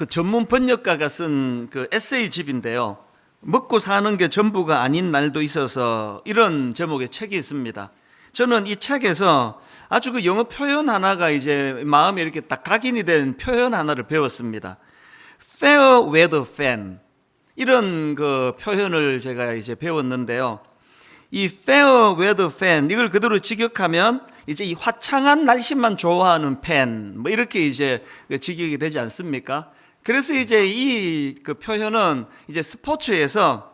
그 전문 번역가가 쓴 그 에세이집인데요. 먹고 사는 게 전부가 아닌 날도 있어서 이런 제목의 책이 있습니다. 저는 이 책에서 아주 그 영어 표현 하나가 이제 마음에 이렇게 딱 각인이 된 표현 하나를 배웠습니다. Fair weather fan. 이런 그 표현을 제가 이제 배웠는데요. 이 fair weather fan, 이걸 그대로 직역하면 이제 이 화창한 날씨만 좋아하는 팬, 뭐 이렇게 이제 직역이 되지 않습니까? 그래서 이제 이 그 표현은 이제 스포츠에서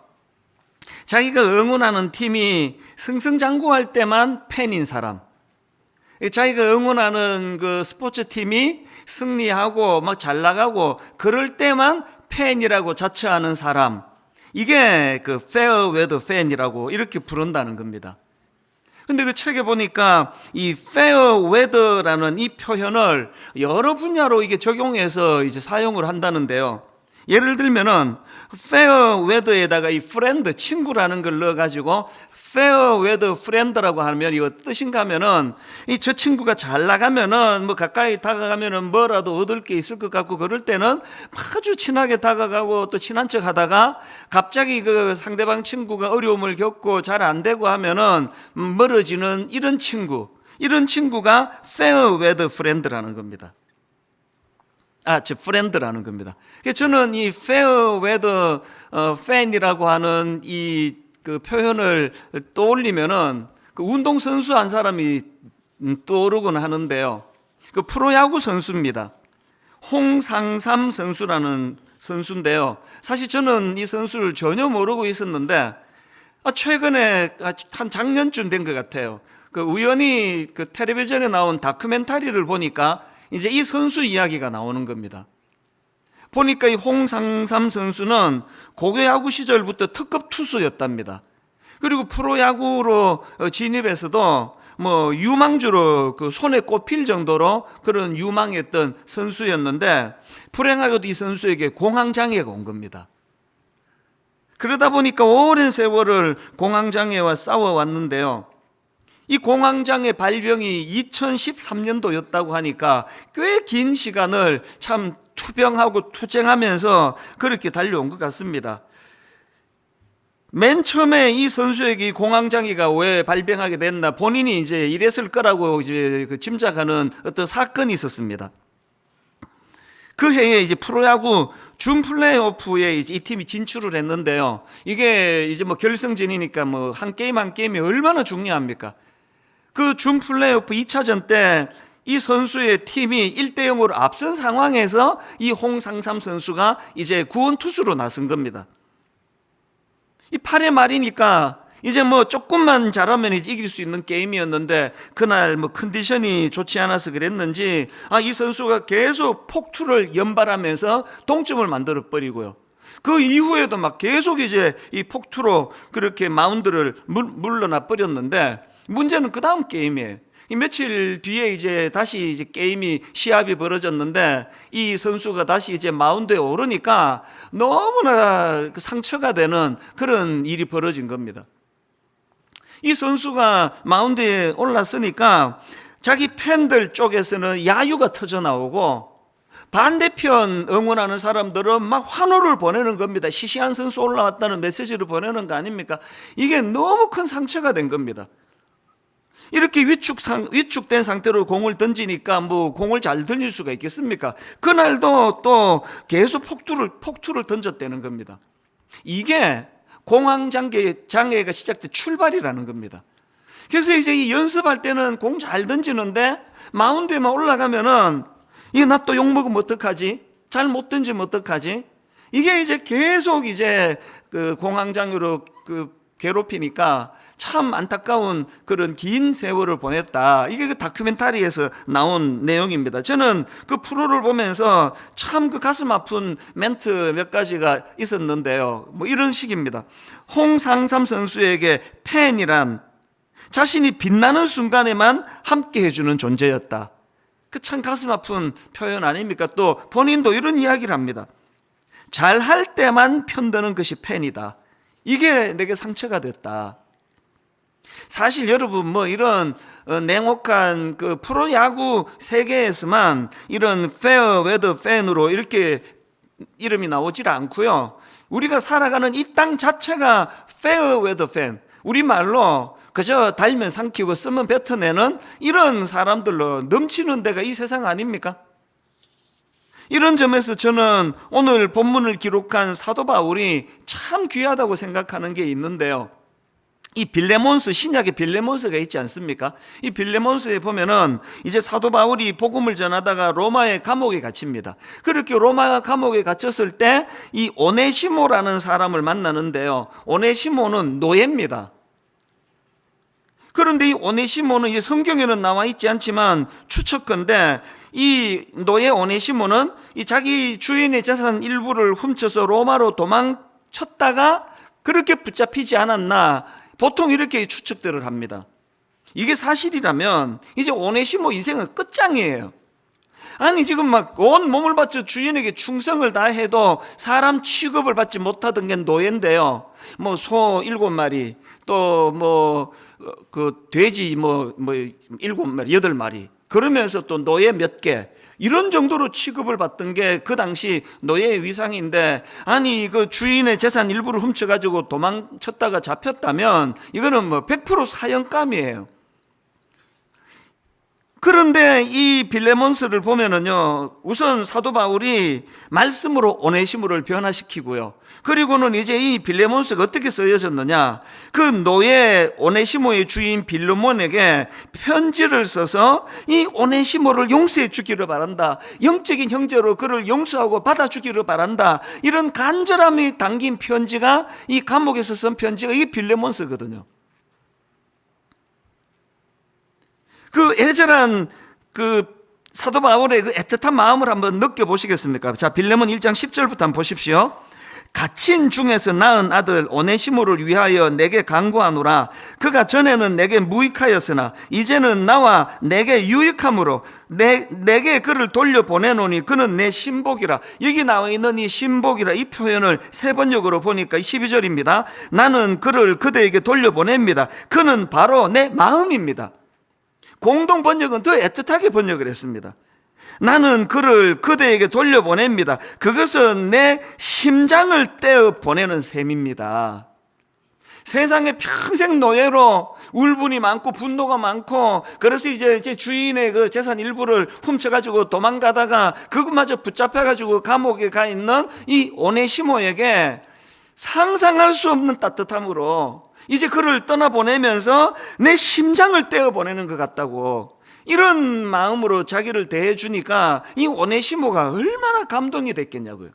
자기가 응원하는 팀이 승승장구할 때만 팬인 사람, 자기가 응원하는 그 스포츠 팀이 승리하고 막 잘 나가고 그럴 때만 팬이라고 자처하는 사람, 이게 그 fair weather fan이라고 이렇게 부른다는 겁니다. 근데 그 책에 보니까 이 fair weather라는 이 표현을 여러 분야로 이게 적용해서 이제 사용을 한다는데요. 예를 들면은 fair weather에다가 이 friend, 친구라는 걸 넣어가지고 fair weather friend라고 하면 이거 뜻인가 하면은 이 저 친구가 잘 나가면은 뭐 가까이 다가가면은 뭐라도 얻을 게 있을 것 같고 그럴 때는 아주 친하게 다가가고 또 친한 척 하다가 갑자기 그 상대방 친구가 어려움을 겪고 잘 안 되고 하면은 멀어지는 이런 친구, 이런 친구가 fair weather friend라는 겁니다. 즉 프렌드라는 겁니다. 저는 이 fair weather fan이라고 하는 이 그 표현을 떠올리면은 그 운동 선수 한 사람이 떠오르곤 하는데요. 그 프로야구 선수입니다. 홍상삼 선수라는 선수인데요. 사실 저는 이 선수를 전혀 모르고 있었는데 최근에 한 작년쯤 된 것 같아요. 그 우연히 그 텔레비전에 나온 다큐멘터리를 보니까 이제 이 선수 이야기가 나오는 겁니다. 보니까 이 홍상삼 선수는 고교야구 시절부터 특급 투수였답니다. 그리고 프로야구로 진입해서도 뭐 유망주로 그 손에 꼽힐 정도로 그런 유망했던 선수였는데 불행하게도 이 선수에게 공황장애가 온 겁니다. 그러다 보니까 오랜 세월을 공황장애와 싸워왔는데요. 이 공황장애 발병이 2013년도였다고 하니까 꽤 긴 시간을 참 투병하고 투쟁하면서 그렇게 달려온 것 같습니다. 맨 처음에 이 선수에게 공황장애가 왜 발병하게 됐나, 본인이 이제 이랬을 거라고 이제 짐작하는 어떤 사건이 있었습니다. 그 해에 이제 프로야구 준 플레이오프에 이제 이 팀이 진출을 했는데요. 이게 이제 뭐 결승전이니까 뭐 한 게임 한 게임이 얼마나 중요합니까? 그 준 플레이오프 2차전 때 이 선수의 팀이 1대0으로 앞선 상황에서 이 홍상삼 선수가 이제 구원투수로 나선 겁니다. 이 8회 말이니까 이제 뭐 조금만 잘하면 이제 이길 수 있는 게임이었는데 그날 뭐 컨디션이 좋지 않아서 그랬는지 이 선수가 계속 폭투를 연발하면서 동점을 만들어 버리고요. 그 이후에도 막 계속 이제 이 폭투로 그렇게 마운드를 물러나 버렸는데 문제는 그 다음 게임이에요. 이 며칠 뒤에 이제 다시 이제 게임이 시합이 벌어졌는데 이 선수가 다시 이제 마운드에 오르니까 너무나 상처가 되는 그런 일이 벌어진 겁니다. 이 선수가 마운드에 올랐으니까 자기 팬들 쪽에서는 야유가 터져 나오고 반대편 응원하는 사람들은 막 환호를 보내는 겁니다. 시시한 선수 올라왔다는 메시지를 보내는 거 아닙니까? 이게 너무 큰 상처가 된 겁니다. 이렇게 위축된 상태로 공을 던지니까 뭐 공을 잘 던질 수가 있겠습니까? 그날도 또 계속 폭투를 던졌다는 겁니다. 이게 공황장애가 시작된 출발이라는 겁니다. 그래서 이제 이 연습할 때는 공 잘 던지는데 마운드에만 올라가면은 이게 나 또 욕먹으면 어떡하지? 잘 못 던지면 어떡하지? 이게 이제 계속 이제 그 공황장애로 괴롭히니까 참 안타까운 그런 긴 세월을 보냈다. 이게 그 다큐멘터리에서 나온 내용입니다. 저는 그 프로를 보면서 참 그 가슴 아픈 멘트 몇 가지가 있었는데요. 뭐 이런 식입니다. 홍상삼 선수에게 팬이란 자신이 빛나는 순간에만 함께 해주는 존재였다. 그 참 가슴 아픈 표현 아닙니까? 또 본인도 이런 이야기를 합니다. 잘할 때만 편드는 것이 팬이다. 이게 내게 상처가 됐다. 사실 여러분 뭐 이런 냉혹한 그 프로야구 세계에서만 이런 페어 웨더 팬으로 이렇게 이름이 나오질 않고요. 우리가 살아가는 이 땅 자체가 fair weather fan, 우리말로 그저 달면 삼키고 쓰면 뱉어내는 이런 사람들로 넘치는 데가 이 세상 아닙니까? 이런 점에서 저는 오늘 본문을 기록한 사도 바울이 참 귀하다고 생각하는 게 있는데요. 이 빌레몬스, 신약의 빌레몬스가 있지 않습니까? 이 빌레몬스에 보면은 이제 사도 바울이 복음을 전하다가 로마의 감옥에 갇힙니다. 그렇게 로마 감옥에 갇혔을 때 이 오네시모라는 사람을 만나는데요. 오네시모는 노예입니다. 그런데 이 오네시모는 이 성경에는 나와 있지 않지만 추측컨대 이 노예 오네시모는 이 자기 주인의 재산 일부를 훔쳐서 로마로 도망쳤다가 그렇게 붙잡히지 않았나, 보통 이렇게 추측들을 합니다. 이게 사실이라면 이제 오네시모 인생은 끝장이에요. 아니 지금 막 온 몸을 바쳐 주인에게 충성을 다해도 사람 취급을 받지 못하던 게 노예인데요. 뭐 소 7마리, 또 뭐 그 돼지 뭐 7마리, 8마리, 그러면서 또 노예 몇 개, 이런 정도로 취급을 받던 게 그 당시 노예의 위상인데, 아니 그 주인의 재산 일부를 훔쳐가지고 도망쳤다가 잡혔다면 이거는 뭐 100% 사형감이에요. 그런데 이 빌레몬스를 보면은요, 우선 사도 바울이 말씀으로 오네시모를 변화시키고요. 그리고는 이제 이 빌레몬스가 어떻게 쓰여졌느냐, 그 노예 오네시모의 주인 빌레몬에게 편지를 써서 이 오네시모를 용서해 주기를 바란다, 영적인 형제로 그를 용서하고 받아주기를 바란다, 이런 간절함이 담긴 편지가, 이 감옥에서 쓴 편지가 이 빌레몬스거든요. 그 애절한 그 사도 바울의 그 애틋한 마음을 한번 느껴보시겠습니까? 자, 빌레몬 1장 10절부터 한번 보십시오. 갇힌 중에서 낳은 아들 오네시모를 위하여 내게 간구하노라. 그가 전에는 내게 무익하였으나 이제는 나와 내게 유익함으로 내게 그를 돌려보내노니 그는 내 신복이라. 여기 나와 있는 이 신복이라, 이 표현을 세 번역으로 보니까 12절입니다. 나는 그를 그대에게 돌려보냅니다. 그는 바로 내 마음입니다. 공동 번역은 더 애틋하게 번역을 했습니다. 나는 그를 그대에게 돌려보냅니다. 그것은 내 심장을 떼어 보내는 셈입니다. 세상에 평생 노예로 울분이 많고 분노가 많고, 그래서 이제 주인의 그 재산 일부를 훔쳐가지고 도망가다가 그것마저 붙잡혀가지고 감옥에 가 있는 이 오네시모에게 상상할 수 없는 따뜻함으로 이제 그를 떠나보내면서 내 심장을 떼어보내는 것 같다고, 이런 마음으로 자기를 대해주니까 이 오네시모가 얼마나 감동이 됐겠냐고요.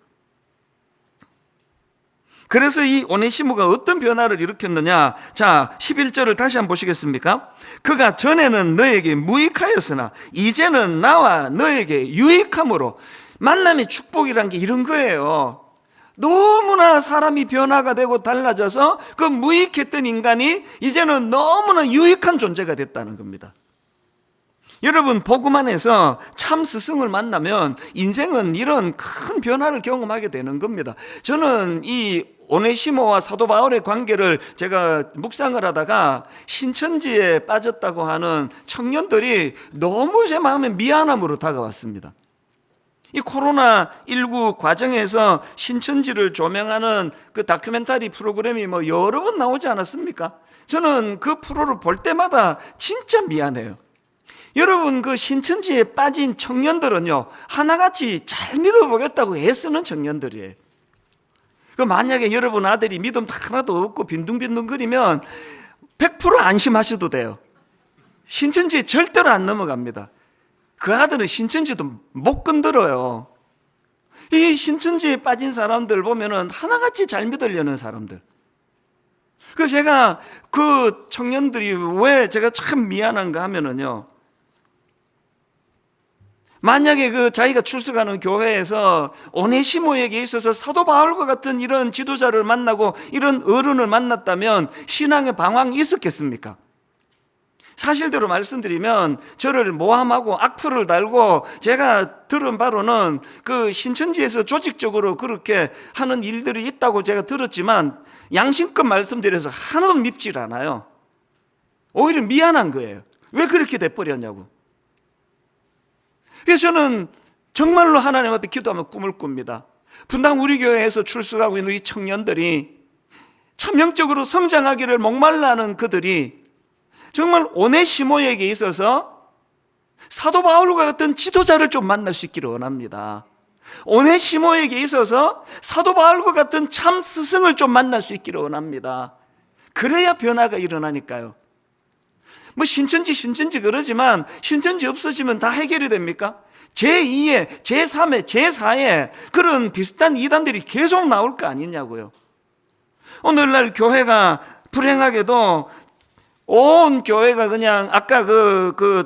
그래서 이 오네시모가 어떤 변화를 일으켰느냐. 자, 11절을 다시 한번 보시겠습니까? 그가 전에는 너에게 무익하였으나 이제는 나와 너에게 유익함으로. 만남의 축복이란 게 이런 거예요. 너무나 사람이 변화가 되고 달라져서 그 무익했던 인간이 이제는 너무나 유익한 존재가 됐다는 겁니다. 여러분, 복음 안에서 참 스승을 만나면 인생은 이런 큰 변화를 경험하게 되는 겁니다. 저는 이 오네시모와 사도 바울의 관계를 제가 묵상을 하다가 신천지에 빠졌다고 하는 청년들이 너무 제 마음에 미안함으로 다가왔습니다. 이 코로나19 과정에서 신천지를 조명하는 그 다큐멘터리 프로그램이 뭐 여러 번 나오지 않았습니까? 저는 그 프로를 볼 때마다 진짜 미안해요. 여러분, 그 신천지에 빠진 청년들은요, 하나같이 잘 믿어보겠다고 애쓰는 청년들이에요. 그 만약에 여러분 아들이 믿음 하나도 없고 빈둥빈둥거리면 100% 안심하셔도 돼요. 신천지에 절대로 안 넘어갑니다. 그 아들은 신천지도 못 건드려요. 이 신천지에 빠진 사람들 보면은 하나같이 잘 믿으려는 사람들. 그 제가 그 청년들이 왜 제가 참 미안한가 하면은요, 만약에 그 자기가 출석하는 교회에서 오네시모에게 있어서 사도 바울과 같은 이런 지도자를 만나고 이런 어른을 만났다면 신앙의 방황이 있었겠습니까? 사실대로 말씀드리면 저를 모함하고 악플을 달고, 제가 들은 바로는 그 신천지에서 조직적으로 그렇게 하는 일들이 있다고 제가 들었지만 양심껏 말씀드려서 하나도 밉질 않아요. 오히려 미안한 거예요. 왜 그렇게 돼버렸냐고. 그래서 저는 정말로 하나님 앞에 기도하면 꿈을 꿉니다. 분당 우리 교회에서 출석하고 있는 우리 청년들이 참 영적으로 성장하기를 목말라하는 그들이 정말 오네시모에게 있어서 사도 바울과 같은 지도자를 좀 만날 수 있기를 원합니다. 오네시모에게 있어서 사도 바울과 같은 참 스승을 좀 만날 수 있기를 원합니다. 그래야 변화가 일어나니까요. 뭐 신천지 그러지만 신천지 없어지면 다 해결이 됩니까? 제2의, 제3의, 제4의 그런 비슷한 이단들이 계속 나올 거 아니냐고요. 오늘날 교회가 불행하게도 온 교회가 그냥 아까 그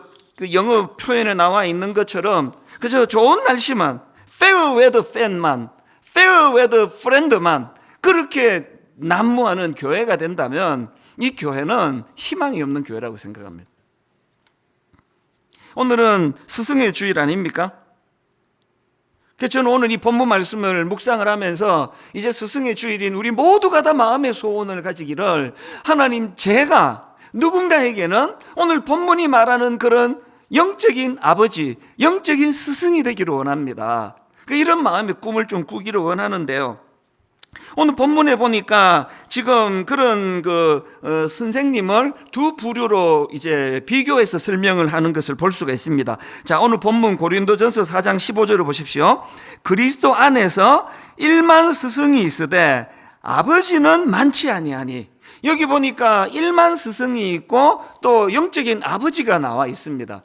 영어 표현에 나와 있는 것처럼 그저 좋은 날씨만, fair weather fan만, fair weather friend만 그렇게 난무하는 교회가 된다면 이 교회는 희망이 없는 교회라고 생각합니다. 오늘은 스승의 주일 아닙니까? 그래서 저는 오늘 이 본문 말씀을 묵상을 하면서 이제 스승의 주일인 우리 모두가 다 마음의 소원을 가지기를 하나님, 제가 누군가에게는 오늘 본문이 말하는 그런 영적인 아버지, 영적인 스승이 되기를 원합니다. 이런 마음의 꿈을 좀 꾸기를 원하는데요. 오늘 본문에 보니까 지금 그런 선생님을 두 부류로 이제 비교해서 설명을 하는 것을 볼 수가 있습니다. 자, 오늘 본문 고린도전서 4장 15절을 보십시오. 그리스도 안에서 1만 스승이 있으되 아버지는 많지 아니하니. 여기 보니까 1만 스승이 있고 또 영적인 아버지가 나와 있습니다.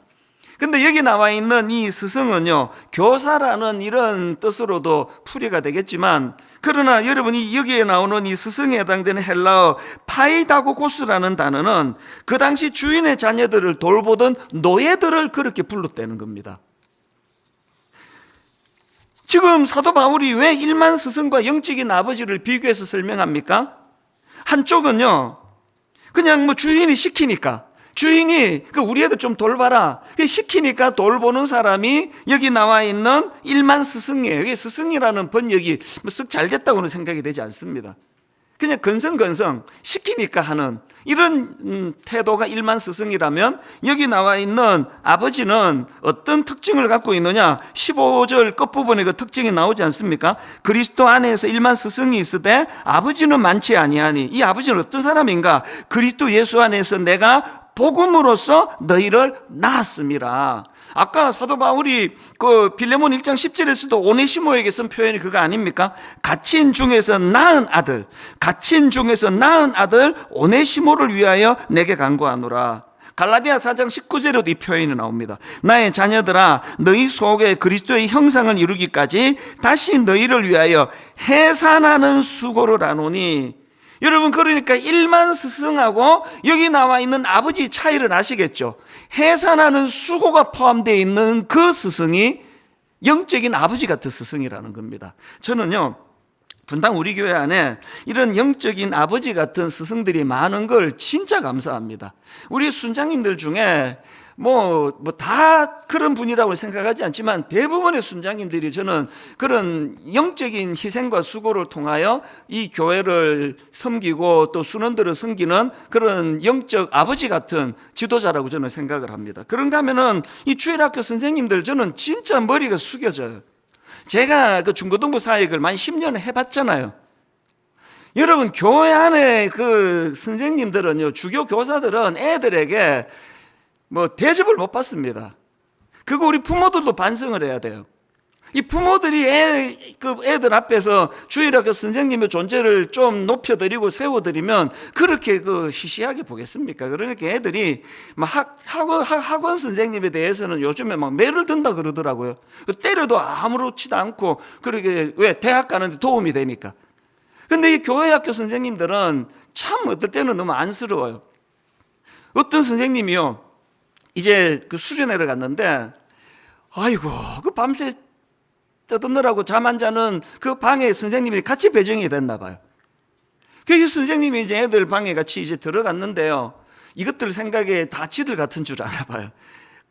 근데 여기 나와 있는 이 스승은요, 교사라는 이런 뜻으로도 풀이가 되겠지만, 그러나 여러분이 여기에 나오는 이 스승에 해당되는 헬라어 파이다고고스라는 단어는 그 당시 주인의 자녀들을 돌보던 노예들을 그렇게 불렀다는 겁니다. 지금 사도 바울이 왜 1만 스승과 영적인 아버지를 비교해서 설명합니까? 한쪽은요, 그냥 뭐 주인이 시키니까, 주인이 우리 애들 좀 돌봐라 시키니까 돌보는 사람이 여기 나와 있는 1만 스승이에요. 스승이라는 번역이 썩 잘 됐다고는 생각이 되지 않습니다. 그냥 건성건성 시키니까 하는 이런 태도가 1만 스승이라면, 여기 나와 있는 아버지는 어떤 특징을 갖고 있느냐? 15절 끝부분에 그 특징이 나오지 않습니까? 그리스도 안에서 1만 스승이 있으되 아버지는 많지 아니하니. 이 아버지는 어떤 사람인가? 그리스도 예수 안에서 내가 복음으로써 너희를 낳았음이라. 아까 사도 바울이 빌레몬 1장 10절에서도 오네시모에게 쓴 표현이 그거 아닙니까? 갇힌 중에서 낳은 아들, 갇힌 중에서 낳은 아들 오네시모를 위하여 내게 간구하노라. 갈라디아 4장 19절에도 이 표현이 나옵니다. 나의 자녀들아, 너희 속에 그리스도의 형상을 이루기까지 다시 너희를 위하여 해산하는 수고를 하노니. 여러분, 그러니까 1만 스승하고 여기 나와 있는 아버지 차이를 아시겠죠? 해산하는 수고가 포함되어 있는 그 스승이 영적인 아버지 같은 스승이라는 겁니다. 저는요, 분당 우리 교회 안에 이런 영적인 아버지 같은 스승들이 많은 걸 진짜 감사합니다. 우리 순장님들 중에 다 그런 분이라고 생각하지 않지만 대부분의 순장님들이 저는 그런 영적인 희생과 수고를 통하여 이 교회를 섬기고 또 순원들을 섬기는 그런 영적 아버지 같은 지도자라고 저는 생각을 합니다. 그런가 하면은 이 주일학교 선생님들 저는 진짜 머리가 숙여져요. 제가 중고등부 사역을 만 10년 해봤잖아요. 여러분, 교회 안에 그 선생님들은요, 주교 교사들은 애들에게 대접을 못 받습니다. 그거 우리 부모들도 반성을 해야 돼요. 이 부모들이 애들 앞에서 주일학교 선생님의 존재를 좀 높여드리고 세워드리면 그렇게 시시하게 보겠습니까? 그러니까 애들이 학원 선생님에 대해서는 요즘에 매를 든다 그러더라고요. 때려도 아무렇지도 않고, 그러게 왜 대학 가는데 도움이 되니까. 근데 이 교회학교 선생님들은 참 어떨 때는 너무 안쓰러워요. 어떤 선생님이요, 이제 수련회를 갔는데, 아이고, 밤새 떠드느라고 잠 안 자는 그 방에 선생님이 같이 배정이 됐나 봐요. 그래서 선생님이 이제 애들 방에 같이 이제 들어갔는데요, 이것들 생각에 다 지들 같은 줄 아나 봐요.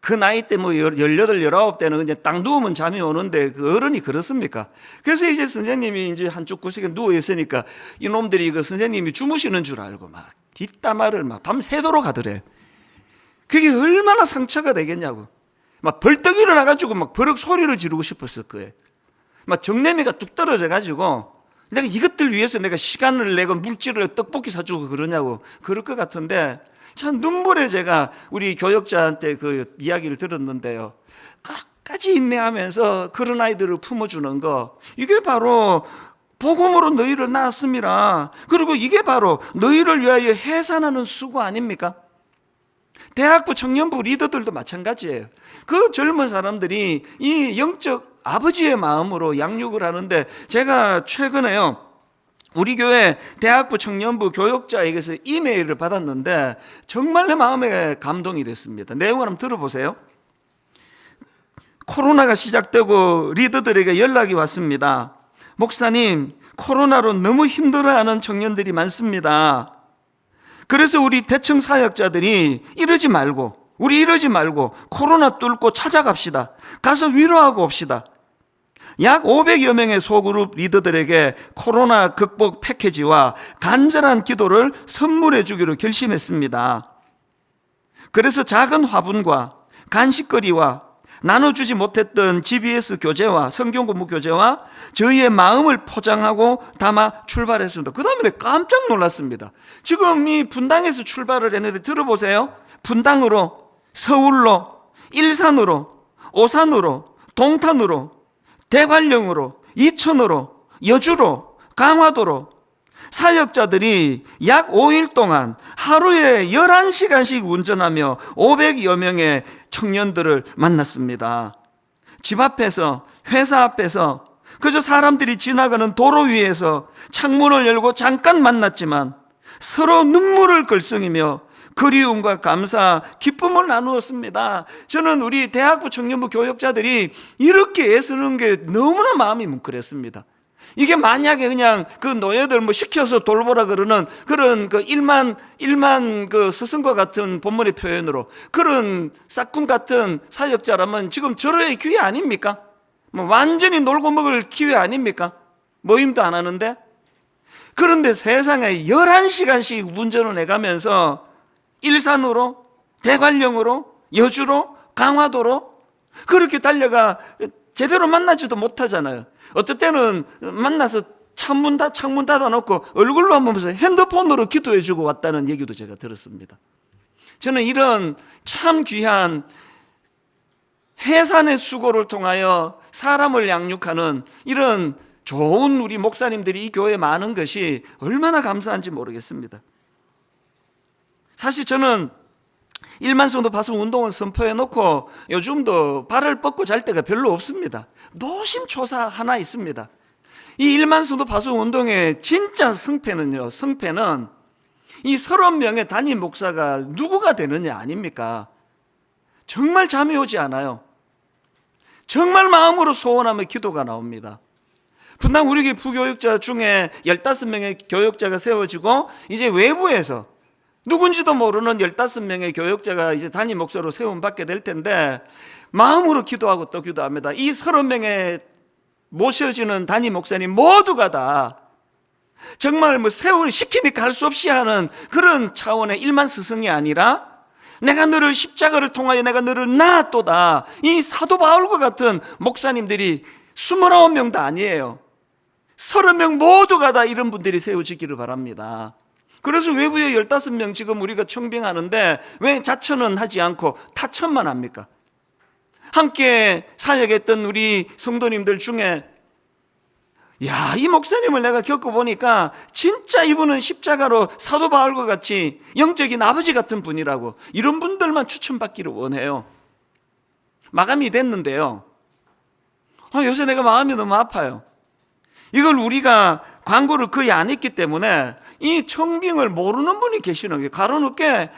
그 나이 때 18, 19대는 그냥 딱 누우면 잠이 오는데 그 어른이 그렇습니까? 그래서 이제 선생님이 이제 한쪽 구석에 누워 있으니까 이놈들이 선생님이 주무시는 줄 알고 막 뒷담화를 밤새도록 하더래. 그게 얼마나 상처가 되겠냐고. 벌떡 일어나가지고 버럭 소리를 지르고 싶었을 거예요. 막 정내미가 뚝 떨어져 가지고 내가 이것들 위해서 내가 시간을 내고 물질을 떡볶이 사주고 그러냐고 그럴 것 같은데, 참 눈물에 제가 우리 교역자한테 그 이야기를 들었는데요, 끝까지 인내하면서 그런 아이들을 품어주는 거, 이게 바로 복음으로 너희를 낳았습니다. 그리고 이게 바로 너희를 위하여 해산하는 수고 아닙니까? 대학부 청년부 리더들도 마찬가지예요. 그 젊은 사람들이 이 영적 아버지의 마음으로 양육을 하는데, 제가 최근에요, 우리 교회 대학부 청년부 교역자에게서 이메일을 받았는데 정말 내 마음에 감동이 됐습니다. 내용을 한번 들어보세요. 코로나가 시작되고 리더들에게 연락이 왔습니다. 목사님, 코로나로 너무 힘들어하는 청년들이 많습니다. 그래서 우리 대청 사역자들이 이러지 말고 코로나 뚫고 찾아갑시다. 가서 위로하고 옵시다. 약 500여 명의 소그룹 리더들에게 코로나 극복 패키지와 간절한 기도를 선물해 주기로 결심했습니다. 그래서 작은 화분과 간식거리와 나눠주지 못했던 GBS 교재와 성경 공부 교재와 저희의 마음을 포장하고 담아 출발했습니다. 그 다음에 깜짝 놀랐습니다. 지금 이 분당에서 출발을 했는데 들어보세요. 분당으로, 서울로, 일산으로, 오산으로, 동탄으로, 대관령으로, 이천으로, 여주로, 강화도로 사역자들이 약 5일 동안 하루에 11시간씩 운전하며 500여 명의 청년들을 만났습니다. 집 앞에서, 회사 앞에서, 그저 사람들이 지나가는 도로 위에서 창문을 열고 잠깐 만났지만 서로 눈물을 글썽이며 그리움과 감사, 기쁨을 나누었습니다. 저는 우리 대학부 청년부 교역자들이 이렇게 애쓰는 게 너무나 마음이 뭉클했습니다. 이게 만약에 그냥 그 노예들 뭐 시켜서 돌보라 그러는 그런 그 일만 그 스승과 같은 본문의 표현으로 그런 싹군 같은 사역자라면 지금 저러의 기회 아닙니까? 뭐 완전히 놀고 먹을 기회 아닙니까? 모임도 안 하는데. 그런데 세상에 11시간씩 운전을 해가면서 일산으로, 대관령으로, 여주로, 강화도로 그렇게 달려가 제대로 만나지도 못하잖아요. 어떨 때는 만나서 창문 닫아놓고 얼굴만 보면서 핸드폰으로 기도해주고 왔다는 얘기도 제가 들었습니다. 저는 이런 참 귀한 해산의 수고를 통하여 사람을 양육하는 이런 좋은 우리 목사님들이 이 교회에 많은 것이 얼마나 감사한지 모르겠습니다. 사실 저는 1만 성도 파송 운동을 선포해놓고 요즘도 발을 뻗고 잘 때가 별로 없습니다. 노심초사 하나 있습니다. 이 1만 성도 파송 운동의 진짜 성패는요, 성패는 이 30명의 담임 목사가 누구가 되느냐 아닙니까? 정말 잠이 오지 않아요. 정말 마음으로 소원하며 기도가 나옵니다. 분당 우리 교회 부교육자 중에 15명의 교육자가 세워지고 이제 외부에서 누군지도 모르는 15명의 교역자가 이제 담임 목사로 세움받게 될 텐데 마음으로 기도하고 또 기도합니다. 이 30명의 모셔지는 담임 목사님 모두가 다 정말 뭐 세월 시키니까 할 수 없이 하는 그런 차원의 일만 스승이 아니라 내가 너를 십자가를 통하여 내가 너를 낳았도다. 이 사도 바울과 같은 목사님들이 29명도 아니에요. 30명 모두가 다 이런 분들이 세워지기를 바랍니다. 그래서 외부에 15명 지금 우리가 청빙하는데 왜 자천은 하지 않고 타천만 합니까? 함께 사역했던 우리 성도님들 중에 야, 이 목사님을 내가 겪어보니까 진짜 이분은 십자가로 사도 바울과 같이 영적인 아버지 같은 분이라고, 이런 분들만 추천받기를 원해요. 마감이 됐는데요, 요새 내가 마음이 너무 아파요. 이걸 우리가 광고를 거의 안 했기 때문에 이 청빙을 모르는 분이 계시는 거예요. 가로놓게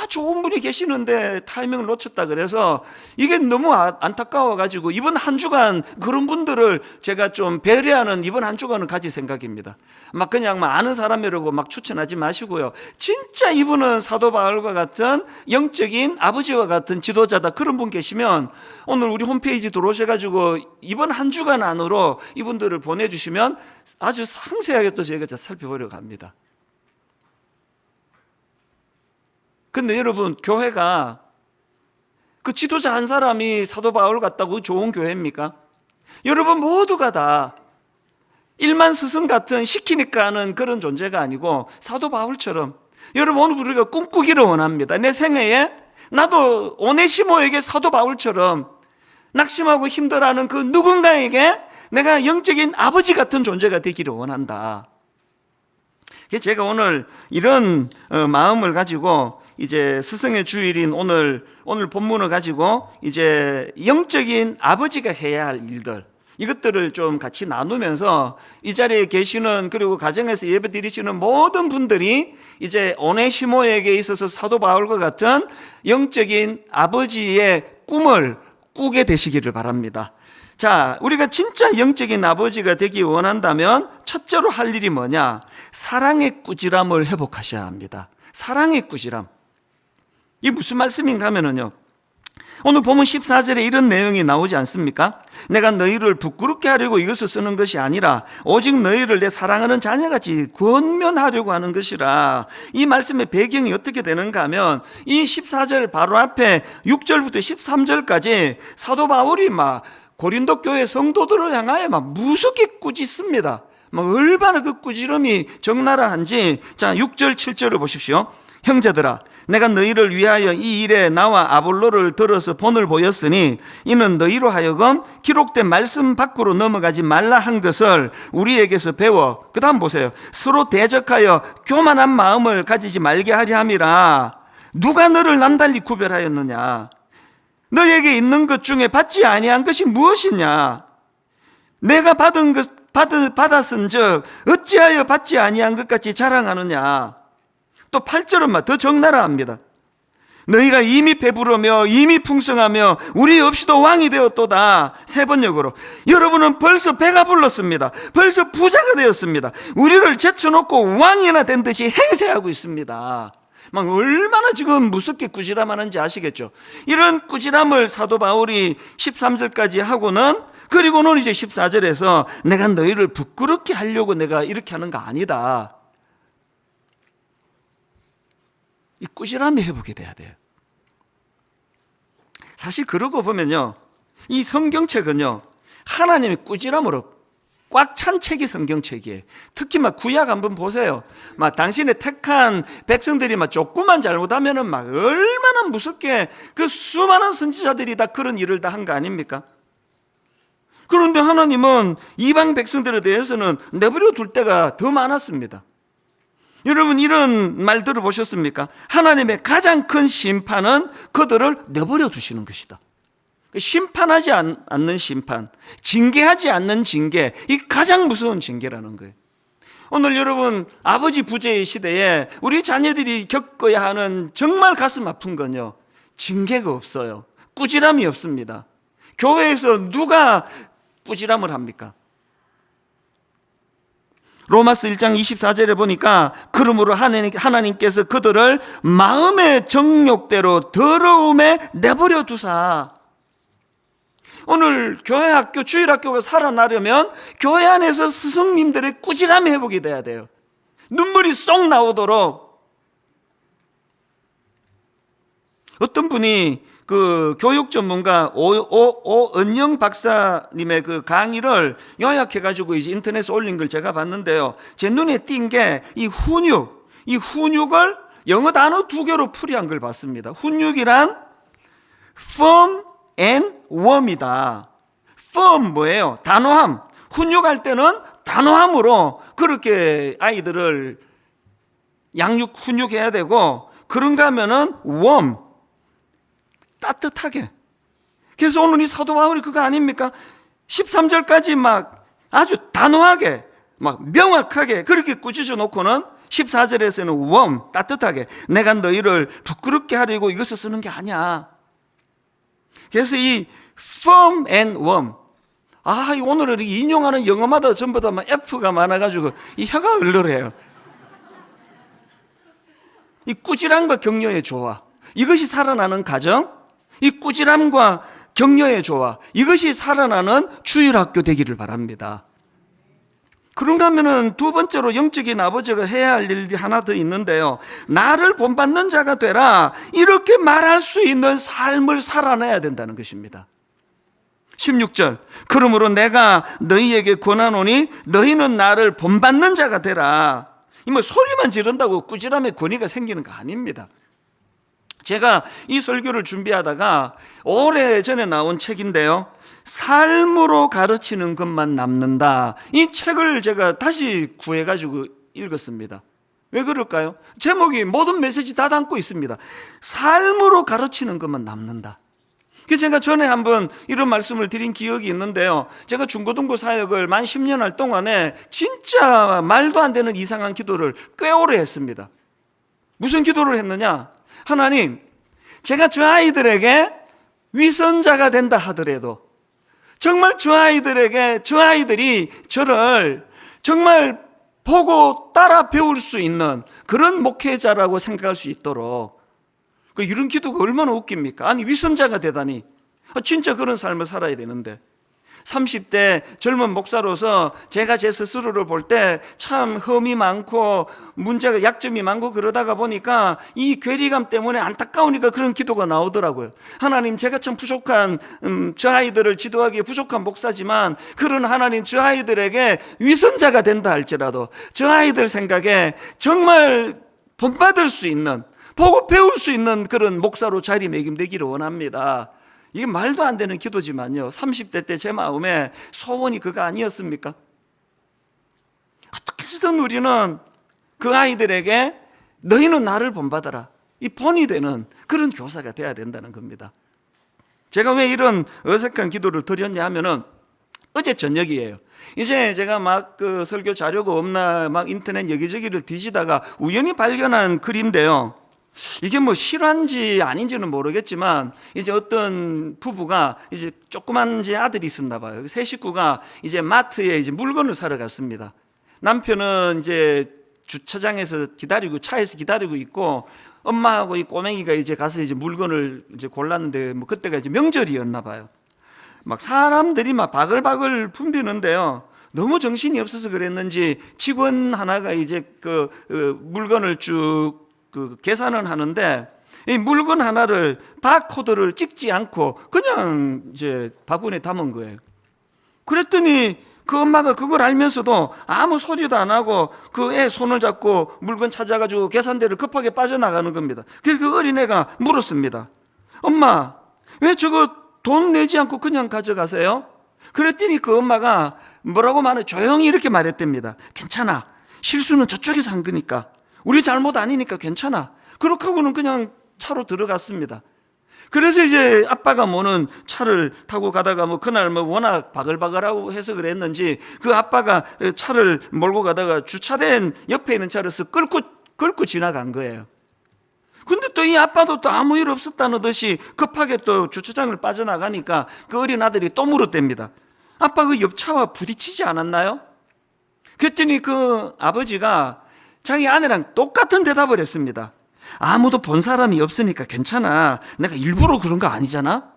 좋은 분이 계시는데 타이밍을 놓쳤다 그래서 이게 너무 안타까워가지고 이번 한 주간 그런 분들을 제가 좀 배려하는 이번 한 주간은 가질 생각입니다. 막 그냥 아는 사람이라고 막 추천하지 마시고요. 진짜 이분은 사도 바울과 같은 영적인 아버지와 같은 지도자다, 그런 분 계시면 오늘 우리 홈페이지 들어오셔가지고 이번 한 주간 안으로 이분들을 보내주시면 아주 상세하게 또 저희가 살펴보려고 합니다. 근데 여러분, 교회가 그 지도자 한 사람이 사도 바울 같다고 좋은 교회입니까? 여러분 모두가 다 일만 스승 같은 시키니까 하는 그런 존재가 아니고 사도 바울처럼 여러분 오늘 우리가 꿈꾸기를 원합니다. 내 생애에 나도 오네시모에게 사도 바울처럼 낙심하고 힘들어하는 그 누군가에게 내가 영적인 아버지 같은 존재가 되기를 원한다. 제가 오늘 이런 마음을 가지고 이제 스승의 주일인 오늘 본문을 가지고 이제 영적인 아버지가 해야 할 일들, 이것들을 좀 같이 나누면서 이 자리에 계시는, 그리고 가정에서 예배 드리시는 모든 분들이 이제 오네시모에게 있어서 사도 바울과 같은 영적인 아버지의 꿈을 꾸게 되시기를 바랍니다. 자, 우리가 진짜 영적인 아버지가 되기 원한다면 첫째로 할 일이 뭐냐? 사랑의 꾸지람을 회복하셔야 합니다. 사랑의 꾸지람. 이게 무슨 말씀인가 하면요, 오늘 보면 14절에 이런 내용이 나오지 않습니까? 내가 너희를 부끄럽게 하려고 이것을 쓰는 것이 아니라 오직 너희를 내 사랑하는 자녀같이 권면하려고 하는 것이라. 이 말씀의 배경이 어떻게 되는가 하면 이 14절 바로 앞에 6절부터 13절까지 사도 바울이 막 고린도 교회 성도들을 향하여 막 무섭게 꾸짖습니다. 막 얼마나 그 꾸지람이 적나라한지. 자, 6절 7절을 보십시오. 형제들아, 내가 너희를 위하여 이 일에 나와 아볼로를 들어서 본을 보였으니 이는 너희로 하여금 기록된 말씀 밖으로 넘어가지 말라 한 것을 우리에게서 배워, 그 다음 보세요, 서로 대적하여 교만한 마음을 가지지 말게 하려 함이라. 누가 너를 남달리 구별하였느냐? 너에게 있는 것 중에 받지 아니한 것이 무엇이냐? 내가 받았은즉 어찌하여 받지 아니한 것 같이 자랑하느냐? 또 8절은 더 적나라합니다. 너희가 이미 배부르며 이미 풍성하며 우리 없이도 왕이 되었도다. 3번역으로 여러분은 벌써 배가 불렀습니다. 벌써 부자가 되었습니다. 우리를 제쳐놓고 왕이나 된 듯이 행세하고 있습니다. 막 얼마나 지금 무섭게 꾸지람하는지 아시겠죠? 이런 꾸지람을 사도 바울이 13절까지 하고는, 그리고는 이제 14절에서 내가 너희를 부끄럽게 하려고 내가 이렇게 하는 거 아니다. 이 꾸지람이 회복이 돼야 돼요. 사실 그러고 보면요, 이 성경책은요, 하나님의 꾸지람으로 꽉 찬 책이 성경책이에요. 특히 막 구약 한번 보세요. 막 당신의 택한 백성들이 막 조금만 잘못하면은 막 얼마나 무섭게 그 수많은 선지자들이 다 그런 일을 다 한 거 아닙니까? 그런데 하나님은 이방 백성들에 대해서는 내버려 둘 때가 더 많았습니다. 여러분 이런 말 들어보셨습니까? 하나님의 가장 큰 심판은 그들을 내버려 두시는 것이다. 심판하지 않는 심판, 징계하지 않는 징계, 이 가장 무서운 징계라는 거예요. 오늘 여러분 아버지 부재의 시대에 우리 자녀들이 겪어야 하는 정말 가슴 아픈 건요, 징계가 없어요. 꾸지람이 없습니다. 교회에서 누가 꾸지람을 합니까? 로마서 1장 24절에 보니까 그러므로 하나님께서 그들을 마음의 정욕대로 더러움에 내버려 두사. 오늘 교회 학교, 주일학교가 살아나려면 교회 안에서 스승님들의 꾸지람이 회복이 돼야 돼요. 눈물이 쏙 나오도록. 어떤 분이 그 교육 전문가 오은영 박사님의 그 강의를 요약해가지고 이제 인터넷에 올린 걸 제가 봤는데요, 제 눈에 띈 게 이 훈육을 영어 단어 2개로 풀이한 걸 봤습니다. 훈육이란 firm and warm이다. firm 뭐예요? 단호함. 훈육할 때는 단호함으로 그렇게 아이들을 훈육해야 되고, 그런가 하면은 warm, 따뜻하게. 그래서 오늘 이 사도 바울이 그거 아닙니까? 13절까지 막 아주 단호하게, 막 명확하게 그렇게 꾸짖어 놓고는 14절에서는 warm, 따뜻하게, 내가 너희를 부끄럽게 하려고 이것을 쓰는 게 아니야. 그래서 이 firm and warm, 오늘은 인용하는 영어마다 전부 다 막 F가 많아가지고 이 혀가 얼얼해요. 이 꾸지람과 격려의 조화, 이것이 살아나는 가정, 이 꾸지람과 격려의 조화, 이것이 살아나는 주일학교 되기를 바랍니다. 그런가 하면은 두 번째로 영적인 아버지가 해야 할 일이 하나 더 있는데요, 나를 본받는 자가 되라, 이렇게 말할 수 있는 삶을 살아내야 된다는 것입니다. 16절, 그러므로 내가 너희에게 권하노니 너희는 나를 본받는 자가 되라. 이 뭐 소리만 지른다고 꾸지람의 권위가 생기는 거 아닙니다. 제가 이 설교를 준비하다가 오래전에 나온 책인데요, 삶으로 가르치는 것만 남는다, 이 책을 제가 다시 구해가지고 읽었습니다. 왜 그럴까요? 제목이 모든 메시지 다 담고 있습니다. 삶으로 가르치는 것만 남는다. 그래서 제가 전에 한번 이런 말씀을 드린 기억이 있는데요, 제가 중고등부 사역을 만 10년 할 동안에 진짜 말도 안 되는 이상한 기도를 꽤 오래 했습니다. 무슨 기도를 했느냐? 하나님, 제가 저 아이들에게 위선자가 된다 하더라도 정말 저 아이들이 저를 정말 보고 따라 배울 수 있는 그런 목회자라고 생각할 수 있도록, 이런 기도가 얼마나 웃깁니까? 아니, 위선자가 되다니. 진짜 그런 삶을 살아야 되는데, 30대 젊은 목사로서 제가 제 스스로를 볼 때 참 흠이 많고 문제가, 약점이 많고 그러다가 보니까 이 괴리감 때문에 안타까우니까 그런 기도가 나오더라고요. 하나님, 제가 참 부족한, 저 아이들을 지도하기에 부족한 목사지만, 그런 하나님, 저 아이들에게 위선자가 된다 할지라도 저 아이들 생각에 정말 본받을 수 있는, 보고 배울 수 있는 그런 목사로 자리매김되기를 원합니다. 이게 말도 안 되는 기도지만요, 30대 때 제 마음에 소원이 그거 아니었습니까? 어떻게 해서든 우리는 그 아이들에게 너희는 나를 본받아라, 이 본이 되는 그런 교사가 돼야 된다는 겁니다. 제가 왜 이런 어색한 기도를 드렸냐 하면은, 어제 저녁이에요. 이제 제가 막 그 설교 자료가 없나 막 인터넷 여기저기를 뒤지다가 우연히 발견한 글인데요, 이게 뭐 실화인지 아닌지는 모르겠지만, 이제 어떤 부부가 이제 조그만 이제 아들이 있었나 봐요. 세 식구가 이제 마트에 이제 물건을 사러 갔습니다. 남편은 이제 주차장에서 기다리고, 차에서 기다리고 있고, 엄마하고 이 꼬맹이가 이제 가서 이제 물건을 이제 골랐는데, 뭐 그때가 이제 명절이었나 봐요. 막 사람들이 막 바글바글 붐비는데요, 너무 정신이 없어서 그랬는지 직원 하나가 이제 그 물건을 쭉 계산을 하는데, 이 물건 하나를 바코드를 찍지 않고 그냥 이제 바구니에 담은 거예요. 그랬더니 그 엄마가 그걸 알면서도 아무 소리도 안 하고 그 애 손을 잡고 물건 찾아가지고 계산대를 급하게 빠져나가는 겁니다. 그래서 그 어린애가 물었습니다. 엄마, 왜 저거 돈 내지 않고 그냥 가져가세요? 그랬더니 그 엄마가 뭐라고 조용히 이렇게 말했답니다. 괜찮아, 실수는 저쪽에서 한 거니까, 우리 잘못 아니니까 괜찮아. 그렇게 하고는 그냥 차로 들어갔습니다. 그래서 이제 아빠가 뭐는 차를 타고 가다가 뭐 그날 뭐 워낙 바글바글하고 해서 그랬는지 그 아빠가 차를 몰고 가다가 주차된 옆에 있는 차를 끌고 지나간 거예요. 근데 또 이 아빠도 또 아무 일 없었다는 듯이 급하게 또 주차장을 빠져나가니까 그 어린 아들이 또 물었답니다. 아빠, 그 옆차와 부딪히지 않았나요? 그랬더니 그 아버지가 자기 아내랑 똑같은 대답을 했습니다. 아무도 본 사람이 없으니까 괜찮아, 내가 일부러 그런 거 아니잖아.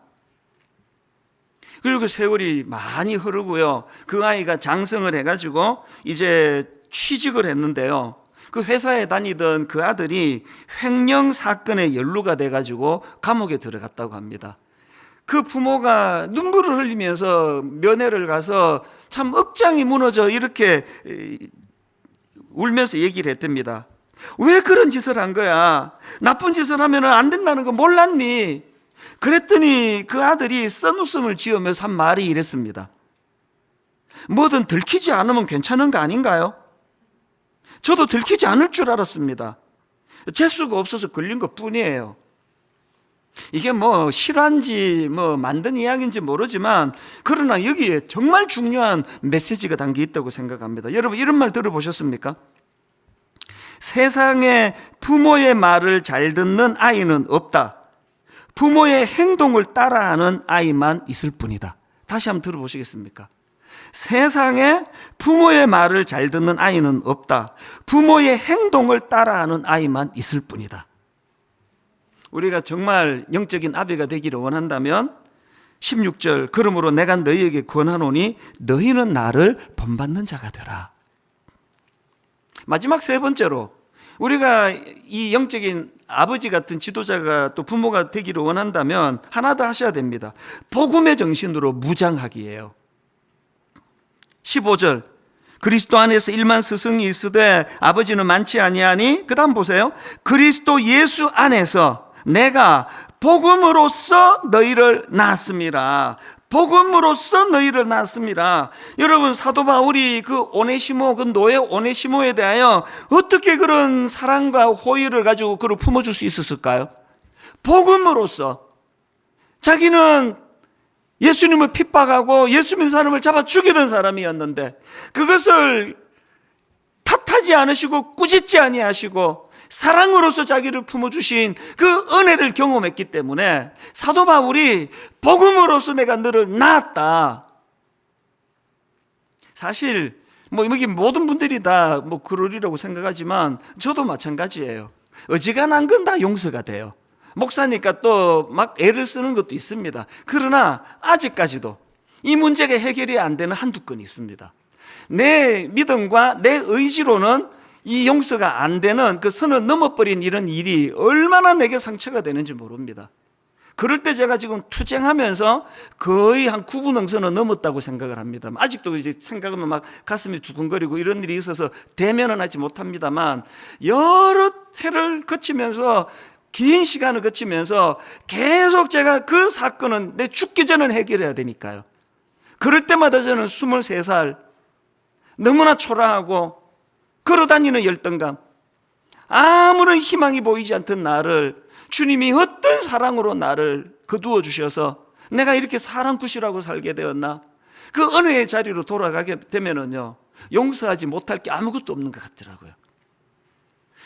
그리고 세월이 많이 흐르고요, 그 아이가 장성을 해가지고 이제 취직을 했는데요, 그 회사에 다니던 그 아들이 횡령 사건에 연루가 돼가지고 감옥에 들어갔다고 합니다. 그 부모가 눈물을 흘리면서 면회를 가서 참 억장이 무너져 이렇게 울면서 얘기를 했답니다. 왜 그런 짓을 한 거야? 나쁜 짓을 하면 안 된다는 거 몰랐니? 그랬더니 그 아들이 쓴웃음을 지으면서 한 말이 이랬습니다. 뭐든 들키지 않으면 괜찮은 거 아닌가요? 저도 들키지 않을 줄 알았습니다. 재수가 없어서 걸린 것 뿐이에요. 이게 뭐 실화인지 뭐 만든 이야기인지 모르지만, 그러나 여기에 정말 중요한 메시지가 담겨 있다고 생각합니다. 여러분, 이런 말 들어보셨습니까? 세상에 부모의 말을 잘 듣는 아이는 없다. 부모의 행동을 따라하는 아이만 있을 뿐이다. 다시 한번 들어보시겠습니까? 세상에 부모의 말을 잘 듣는 아이는 없다. 부모의 행동을 따라하는 아이만 있을 뿐이다. 우리가 정말 영적인 아비가 되기를 원한다면 16절, 그러므로 내가 너희에게 권하노니 너희는 나를 본받는 자가 되라. 마지막 세 번째로, 우리가 이 영적인 아버지 같은 지도자가 또 부모가 되기를 원한다면 하나 더 하셔야 됩니다. 복음의 정신으로 무장하기예요. 15절, 그리스도 안에서 1만 스승이 있으되 아버지는 많지 아니하니, 그 다음 보세요. 그리스도 예수 안에서 내가 복음으로써 너희를 낳았습니다. 복음으로써 너희를 낳았습니다. 여러분, 사도 바울이 그 오네시모, 그 노예 오네시모에 대하여 어떻게 그런 사랑과 호의를 가지고 그를 품어줄 수 있었을까요? 복음으로써. 자기는 예수님을 핍박하고 예수 믿는 사람을 잡아 죽이던 사람이었는데 그것을 탓하지 않으시고 꾸짖지 아니하시고 사랑으로서 자기를 품어주신 그 은혜를 경험했기 때문에 사도 바울이 복음으로서 내가 너를 낳았다. 사실 여기 모든 분들이 다 그러리라고 생각하지만 저도 마찬가지예요. 어지간한 건 다 용서가 돼요. 목사니까 또 막 애를 쓰는 것도 있습니다. 그러나 아직까지도 이 문제가 해결이 안 되는 한두 건이 있습니다. 내 믿음과 내 의지로는 이 용서가 안 되는 그 선을 넘어버린 이런 일이 얼마나 내게 상처가 되는지 모릅니다. 그럴 때 제가 지금 투쟁하면서 거의 한 9분응선은 넘었다고 생각을 합니다. 아직도 이제 생각하면 막 가슴이 두근거리고 이런 일이 있어서 대면은 하지 못합니다만 여러 해를 거치면서 긴 시간을 거치면서 계속 제가 그 사건은 내 죽기 전에 해결해야 되니까요. 그럴 때마다 저는 23살 너무나 초라하고 걸어다니는 열등감, 아무런 희망이 보이지 않던 나를 주님이 어떤 사랑으로 나를 거두어 주셔서 내가 이렇게 사람 굿이라고 살게 되었나? 그 은혜의 자리로 돌아가게 되면은요, 용서하지 못할 게 아무것도 없는 것 같더라고요.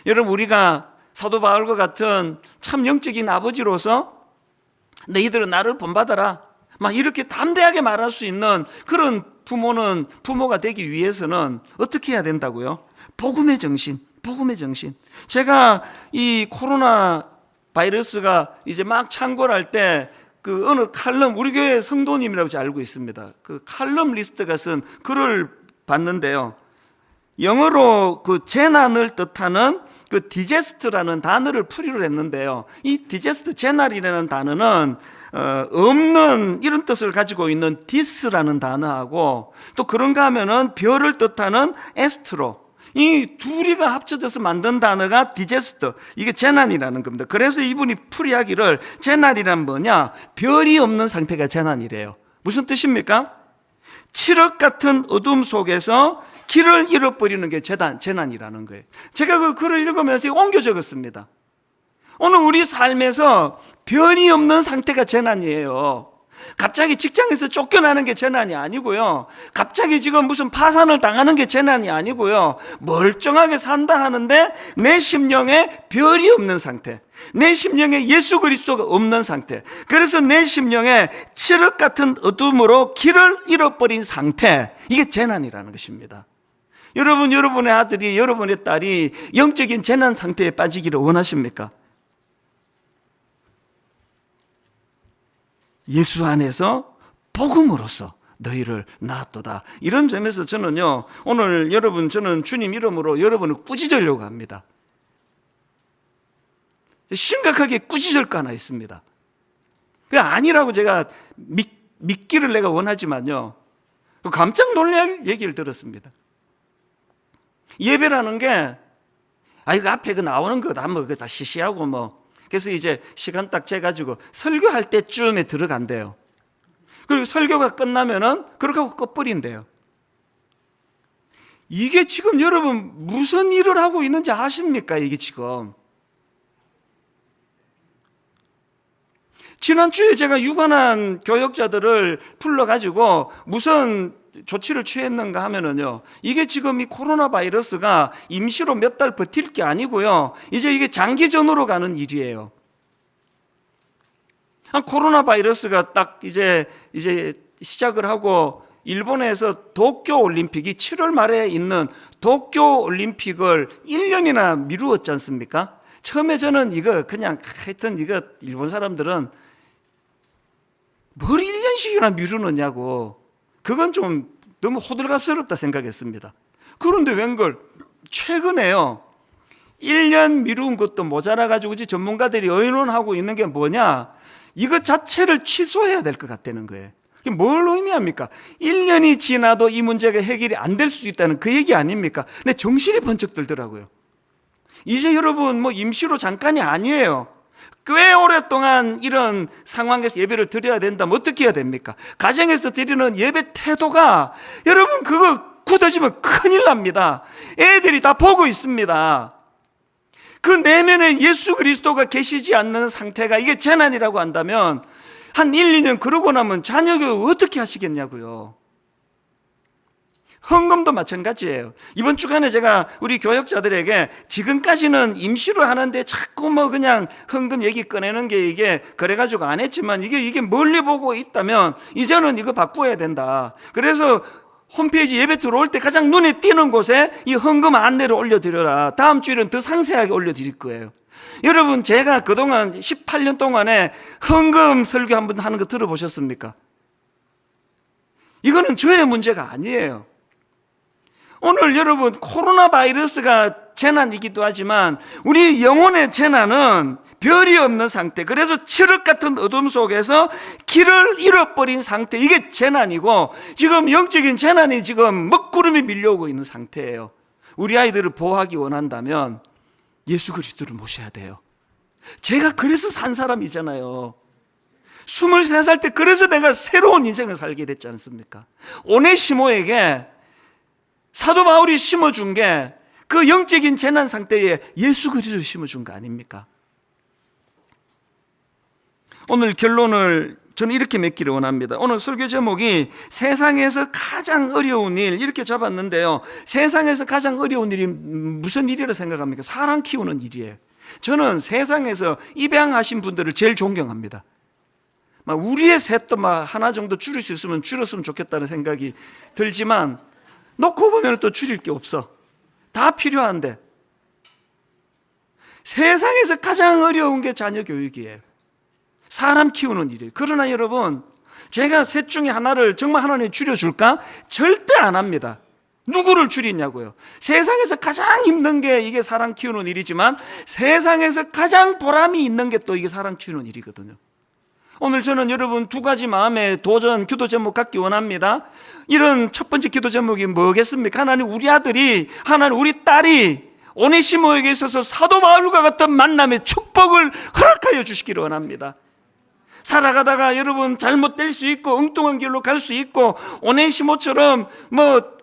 여러분, 우리가 사도 바울과 같은 참 영적인 아버지로서 너희들은 나를 본받아라, 막 이렇게 담대하게 말할 수 있는 그런 부모가 되기 위해서는 어떻게 해야 된다고요? 복음의 정신, 복음의 정신. 제가 이 코로나 바이러스가 이제 막 창궐할 때 그 어느 칼럼, 우리 교회 성도님이라고 알고 있습니다. 그 칼럼 리스트가 쓴 글을 봤는데요. 영어로 그 재난을 뜻하는 그 디제스트라는 단어를 풀이를 했는데요. 이 디제스트, 재난이라는 단어는 없는 이런 뜻을 가지고 있는 디스라는 단어하고 또 그런가 하면은 별을 뜻하는 에스트로, 이 둘이가 합쳐져서 만든 단어가 디제스트, 이게 재난이라는 겁니다. 그래서 이분이 풀이하기를 재난이란 뭐냐? 별이 없는 상태가 재난이래요. 무슨 뜻입니까? 칠흑 같은 어둠 속에서 길을 잃어버리는 게 재난이라는 거예요. 제가 그 글을 읽으면서 옮겨 적었습니다. 오늘 우리 삶에서 별이 없는 상태가 재난이에요. 갑자기 직장에서 쫓겨나는 게 재난이 아니고요. 갑자기 지금 무슨 파산을 당하는 게 재난이 아니고요. 멀쩡하게 산다 하는데 내 심령에 별이 없는 상태, 내 심령에 예수 그리스도가 없는 상태, 그래서 내 심령에 칠흑 같은 어둠으로 길을 잃어버린 상태, 이게 재난이라는 것입니다. 여러분, 여러분의 아들이, 여러분의 딸이 영적인 재난 상태에 빠지기를 원하십니까? 예수 안에서 복음으로써 너희를 낳았도다. 이런 점에서 저는요, 오늘 여러분, 저는 주님 이름으로 여러분을 꾸짖으려고 합니다. 심각하게 꾸짖을 거 하나 있습니다. 그게 아니라고 제가 믿기를 내가 원하지만요, 깜짝 놀랄 얘기를 들었습니다. 예배라는 게, 이거 앞에 그 나오는 거 다 다 시시하고 그래서 이제 시간 딱 재가지고 설교할 때쯤에 들어간대요. 그리고 설교가 끝나면은 그렇게 하고 꺼버린대요. 이게 지금 여러분 무슨 일을 하고 있는지 아십니까? 이게 지금. 지난주에 제가 유관한 교역자들을 불러가지고 무슨 조치를 취했는가 하면은요, 이게 지금 이 코로나 바이러스가 임시로 몇 달 버틸 게 아니고요, 이제 이게 장기전으로 가는 일이에요. 코로나 바이러스가 딱 이제 시작을 하고 일본에서 도쿄 올림픽이 7월 말에 있는 도쿄 올림픽을 1년이나 미루었지 않습니까? 처음에 저는 이거 그냥 하여튼 이거 일본 사람들은 뭘 1년씩이나 미루느냐고, 그건 좀 너무 호들갑스럽다 생각했습니다. 그런데 웬걸 최근에요, 1년 미룬 것도 모자라가지고 전문가들이 의논하고 있는 게 뭐냐, 이것 자체를 취소해야 될 것 같다는 거예요. 이게 뭘 의미합니까? 1년이 지나도 이 문제가 해결이 안 될 수 있다는 그 얘기 아닙니까? 근데 정신이 번쩍 들더라고요. 이제 여러분 임시로 잠깐이 아니에요. 꽤 오랫동안 이런 상황에서 예배를 드려야 된다면 어떻게 해야 됩니까? 가정에서 드리는 예배 태도가 여러분 그거 굳어지면 큰일 납니다. 애들이 다 보고 있습니다. 그 내면에 예수 그리스도가 계시지 않는 상태가 이게 재난이라고 한다면 한 1, 2년 그러고 나면 자녀교육 어떻게 하시겠냐고요. 헌금도 마찬가지예요. 이번 주간에 제가 우리 교역자들에게 지금까지는 임시로 하는데 자꾸 그냥 헌금 얘기 꺼내는 게 이게 그래가지고 안 했지만 이게 멀리 보고 있다면 이제는 이거 바꿔야 된다. 그래서 홈페이지 예배 들어올 때 가장 눈에 띄는 곳에 이 헌금 안내를 올려드려라. 다음 주에는 더 상세하게 올려드릴 거예요. 여러분, 제가 그동안 18년 동안에 헌금 설교 한번 하는 거 들어보셨습니까? 이거는 저의 문제가 아니에요. 오늘 여러분, 코로나 바이러스가 재난이기도 하지만 우리 영혼의 재난은 별이 없는 상태, 그래서 칠흑 같은 어둠 속에서 길을 잃어버린 상태, 이게 재난이고 지금 영적인 재난이 지금 먹구름이 밀려오고 있는 상태예요. 우리 아이들을 보호하기 원한다면 예수 그리스도를 모셔야 돼요. 제가 그래서 산 사람이잖아요. 23살 때 그래서 내가 새로운 인생을 살게 됐지 않습니까? 오네시모에게 사도 바울이 심어준 게 그 영적인 재난 상태에 예수 그리스도를 심어준 거 아닙니까? 오늘 결론을 저는 이렇게 맺기를 원합니다. 오늘 설교 제목이 세상에서 가장 어려운 일, 이렇게 잡았는데요. 세상에서 가장 어려운 일이 무슨 일이라고 생각합니까? 사람 키우는 일이에요. 저는 세상에서 입양하신 분들을 제일 존경합니다. 우리의 셋도 하나 정도 줄일 수 있으면 줄였으면 좋겠다는 생각이 들지만 놓고 보면 또 줄일 게 없어. 다 필요한데 세상에서 가장 어려운 게 자녀 교육이에요. 사람 키우는 일이에요. 그러나 여러분, 제가 셋 중에 하나를 정말 하나님 줄여줄까? 절대 안 합니다. 누구를 줄이냐고요. 세상에서 가장 힘든 게 이게 사람 키우는 일이지만 세상에서 가장 보람이 있는 게 또 이게 사람 키우는 일이거든요. 오늘 저는 여러분 두 가지 마음의 도전 기도 제목 갖기 원합니다. 이런 첫 번째 기도 제목이 뭐겠습니까? 하나님, 우리 아들이, 하나님, 우리 딸이 오네시모에게 있어서 사도 바울과 같은 만남의 축복을 허락하여 주시기를 원합니다. 살아가다가 여러분 잘못될 수 있고 엉뚱한 길로 갈 수 있고 오네시모처럼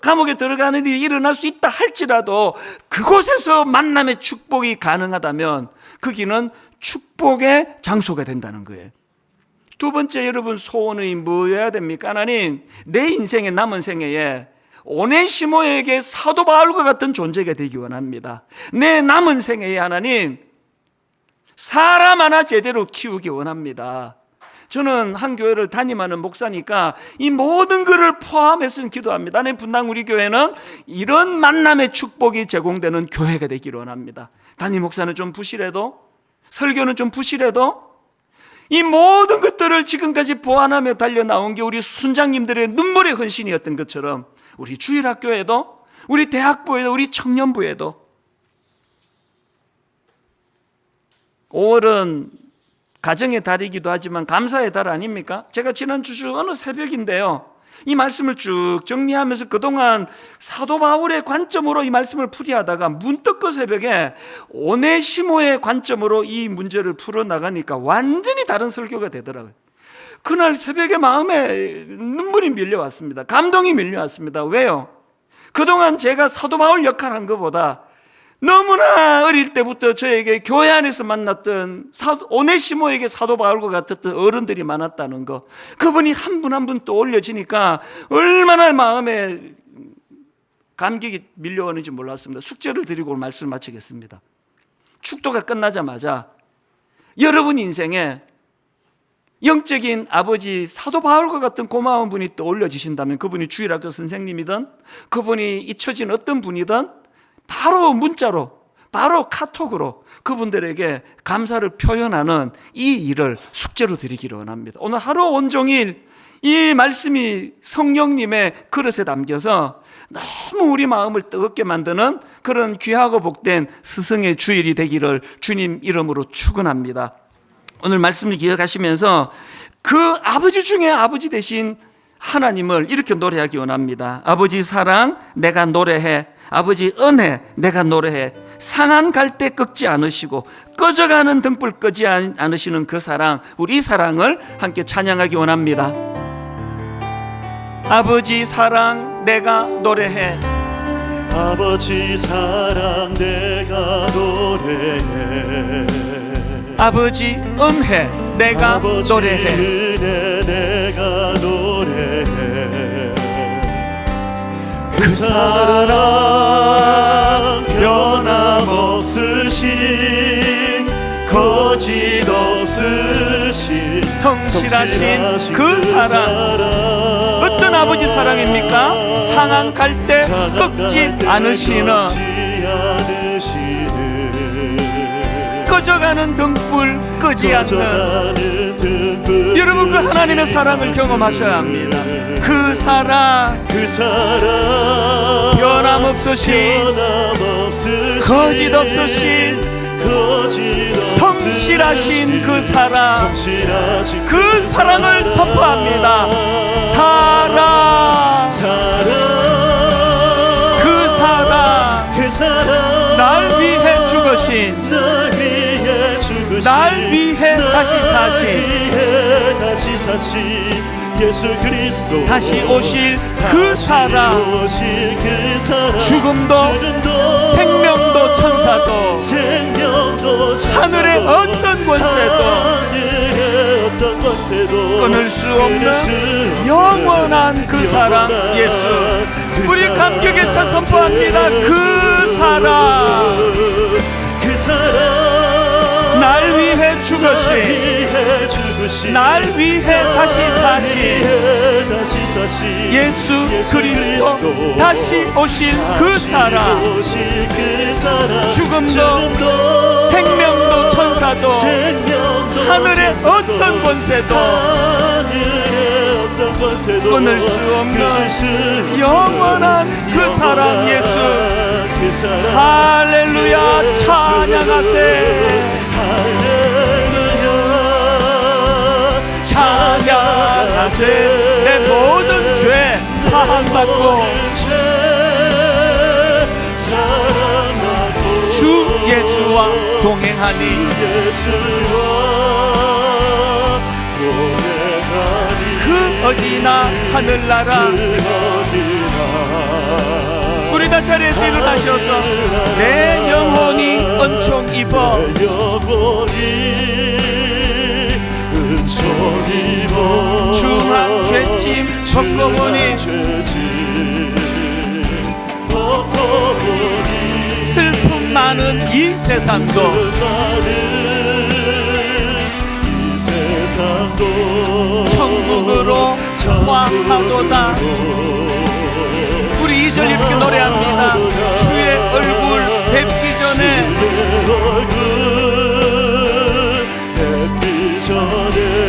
감옥에 들어가는 일이 일어날 수 있다 할지라도 그곳에서 만남의 축복이 가능하다면 거기는 축복의 장소가 된다는 거예요. 두 번째 여러분 소원이 뭐여야 됩니까? 하나님, 내 인생의 남은 생애에 오네시모에게 사도 바울과 같은 존재가 되기 원합니다. 내 남은 생애에 하나님, 사람 하나 제대로 키우기 원합니다. 저는 한 교회를 담임하는 목사니까 이 모든 것을 포함해서 기도합니다. 하나님, 분당 우리 교회는 이런 만남의 축복이 제공되는 교회가 되기를 원합니다. 담임 목사는 좀 부실해도, 설교는 좀 부실해도 이 모든 것들을 지금까지 보완하며 달려나온 게 우리 순장님들의 눈물의 헌신이었던 것처럼 우리 주일학교에도, 우리 대학부에도, 우리 청년부에도 5월은 가정의 달이기도 하지만 감사의 달 아닙니까? 제가 지난주 어느 새벽인데요, 이 말씀을 쭉 정리하면서 그동안 사도 바울의 관점으로 이 말씀을 풀이하다가 문득 그 새벽에 오네시모의 관점으로 이 문제를 풀어나가니까 완전히 다른 설교가 되더라고요. 그날 새벽에 마음에 눈물이 밀려왔습니다. 감동이 밀려왔습니다. 왜요? 그동안 제가 사도 바울 역할을 한 것보다 너무나 어릴 때부터 저에게 교회 안에서 만났던 오네시모에게 사도 바울과 같았던 어른들이 많았다는 거, 그분이 한 분 한 분 또 올려지니까 얼마나 마음에 감격이 밀려오는지 몰랐습니다. 숙제를 드리고 오늘 말씀을 마치겠습니다. 축도가 끝나자마자 여러분 인생에 영적인 아버지 사도 바울과 같은 고마운 분이 또 올려지신다면, 그분이 주일학교 선생님이든 그분이 잊혀진 어떤 분이든 바로 문자로, 바로 카톡으로 그분들에게 감사를 표현하는 이 일을 숙제로 드리기를 원합니다. 오늘 하루 온종일 이 말씀이 성령님의 그릇에 담겨서 너무 우리 마음을 뜨겁게 만드는 그런 귀하고 복된 스승의 주일이 되기를 주님 이름으로 축원합니다. 오늘 말씀을 기억하시면서 그 아버지 중에 아버지 되신 하나님을 이렇게 노래하기 원합니다. 아버지 사랑 내가 노래해, 아버지 은혜 내가 노래해. 상한 갈대 꺾지 않으시고 꺼져가는 등불 끄지 않으시는 그 사랑, 우리 사랑을 함께 찬양하기 원합니다. 아버지 사랑 내가 노래해, 아버지 사랑 내가 노래해, 아버지 은혜 내가 아버지 노래해, 은혜 내가 노래해. 그 사랑 변함없으신 거짓 없으신 성실하신 그 사랑, 어떤 아버지 사랑입니까? 상한 갈대 꺾지 않으시는, 꺼져가는 등불 끄지 않는, 여러분 그 하나님의 사랑을 경험하셔야 합니다. 그 사랑 변함없으신 거짓 없으신 성실하신 그 사랑, 그 사랑을 선포합니다. 사랑, 그 사랑, 날 위해 죽으신, 날 위해 다시 사신, 예수 그리스도 다시 오실 그 사랑, 죽음도 생명도 천사도 하늘의 어떤 권세도 끊을 수 없는 영원한 그 사랑 예수, 우리 감격에 차 선포합니다. 그 사랑, 날 위해 죽으신, 날 위해 다시 사신 예수 그리스도, 다시 오실 그 사랑, 죽음도 생명도 천사도 하늘의 어떤 권세도 끊을 수 없는 영원한 그 사랑 예수. 할렐루야, 찬양하세, 찬양하세. 내 모든 죄 사함받고 주 예수와 동행하니, 그 어디나 하늘나라. 우리 다 자리에서 일어나셔서 내 영혼이 은총 입어, 중한 죄짐 벗고보니 슬픔 많은 이 세상도 천국으로 화하도다. 우리 2절 이렇게 노래합니다. 주의 얼굴 뵙기 전에,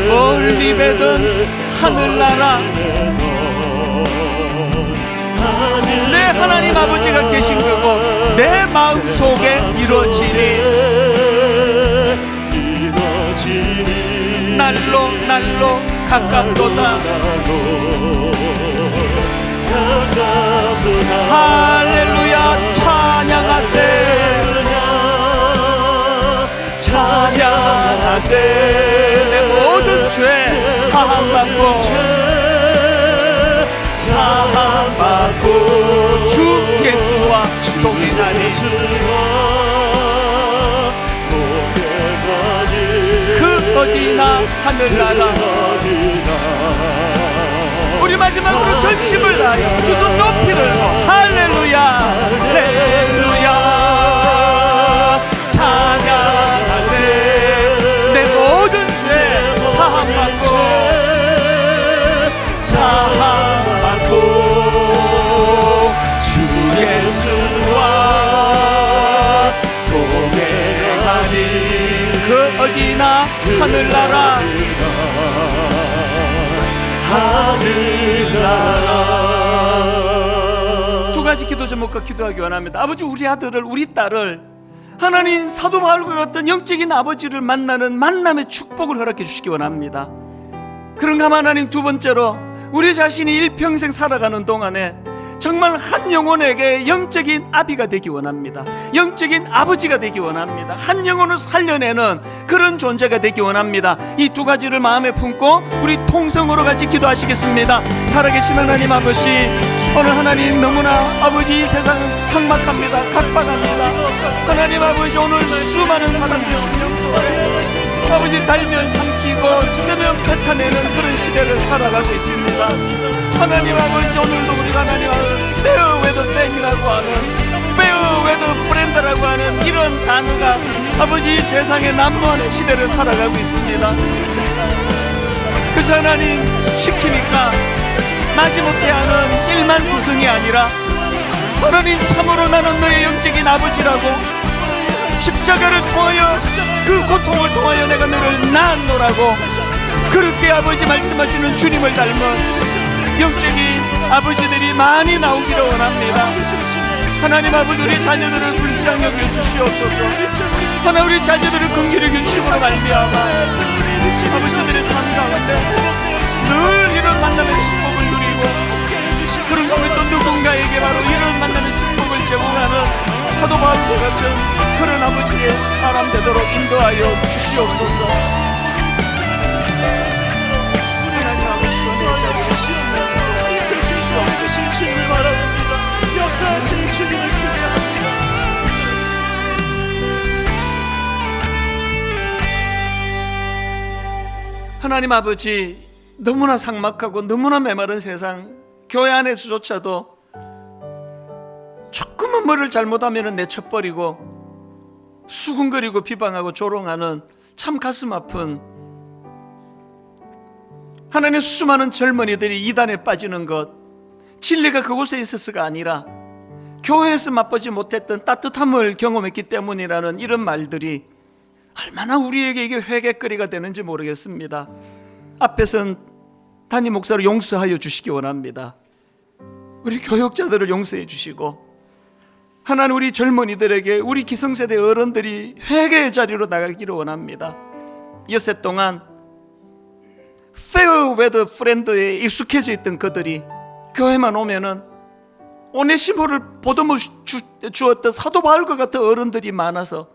멀리 뵈던 하늘나라, 내 하나님 아버지가 계신 그곳 내 마음속에 이루어지니, 날로 날로 가깝도다. 할렐루야, 찬양하세, 찬양하세. 내 모든 죄 사함받고 주 예수와 동행하니, 그 어디나 하늘나라. 우리 마지막으로 전심을 다하여 두 손 높이 들고 할렐루야, 할렐루야, 찬양하세. 내 모든 죄 사함받고 주 예수와 동행하니, 그 어디나 하늘나라. 하느라. 두 가지 기도 제목과 기도하기 원합니다. 아버지, 우리 아들을, 우리 딸을 하나님 사도 바울과 같은 영적인 아버지를 만나는 만남의 축복을 허락해 주시기 원합니다. 그런가 하나님, 두 번째로 우리 자신이 일평생 살아가는 동안에 정말 한 영혼에게 영적인 아비가 되기 원합니다. 영적인 아버지가 되기 원합니다. 한 영혼을 살려내는 그런 존재가 되기 원합니다. 이 두 가지를 마음에 품고 우리 통성으로 같이 기도하시겠습니다. 살아계신 하나님 아버지, 오늘 하나님 너무나 아버지 이 세상은 삭막합니다. 각박합니다. 하나님 아버지, 오늘 수많은 사람들 신령 속에 아버지 달면 삼키고 쓰면 뱉어내는 그런 시대를 살아가고 있습니다. 하나님 아버지, 오늘도 우리가 하나님 페어 웨더 땡이라고 하는, 페어 웨더 브랜드라고 하는 이런 단어가 아버지 이 세상의 난무하는 시대를 살아가고 있습니다. 그래서 하나님 시키니까 마지못해 하는 일만 스승이 아니라 하나님, 참으로 나는 너의 영적인 아버지라고, 십자가를 통하여 그 고통을 통하여 내가 너를 낳았노라고, 그렇게 아버지 말씀하시는 주님을 닮은 영적인 아버지들이 많이 나오기를 원합니다. 하나님 아버지, 우리 자녀들을 불쌍히 여겨 주시옵소서. 하나님, 우리 자녀들을 긍휼히 여겨 주심으로 말미암아 아버지들의 삶 가운데 늘 이런 만남의 축복을 누리고, 그런 가운데 또 누군가에게 바로 이런 만남의 축복을 제공하는 사도 바울과 같은 그런 아버지의 사람 되도록 인도하여 주시옵소서. 하나님 아버지가 내 자리를 역사하신 주님을 바라봅니다. 역사하신 주님을 기대합니다. 하나님 아버지, 너무나 삭막하고 너무나 메마른 세상, 교회 안에서조차도 조금만 뭐를 잘못하면 내쳐버리고 수군거리고 비방하고 조롱하는 참 가슴 아픈, 하나님의 수많은 젊은이들이 이단에 빠지는 것, 진리가 그곳에 있어서가 아니라 교회에서 맛보지 못했던 따뜻함을 경험했기 때문이라는 이런 말들이 얼마나 우리에게 이게 회개거리가 되는지 모르겠습니다. 앞에선 담임 목사를 용서하여 주시기 원합니다. 우리 교역자들을 용서해 주시고, 하나님 우리 젊은이들에게, 우리 기성세대 어른들이 회개의 자리로 나가기를 원합니다. 여세 동안 페어 웨더 프렌드에 익숙해져 있던 그들이 교회만 오면은 오네시모를 보듬어 주었던 사도 바울과 같은 어른들이 많아서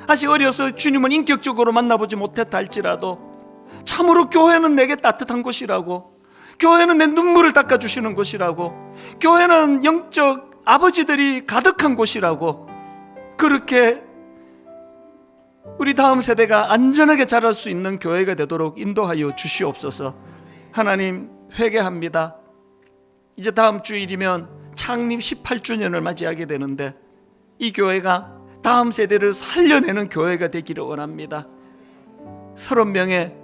아직 어려서 주님은 인격적으로 만나보지 못했다 할지라도 참으로 교회는 내게 따뜻한 곳이라고, 교회는 내 눈물을 닦아주시는 곳이라고, 교회는 영적 아버지들이 가득한 곳이라고, 그렇게 우리 다음 세대가 안전하게 자랄 수 있는 교회가 되도록 인도하여 주시옵소서. 하나님, 회개합니다. 이제 다음 주일이면 창립 18주년을 맞이하게 되는데 이 교회가 다음 세대를 살려내는 교회가 되기를 원합니다. 30명의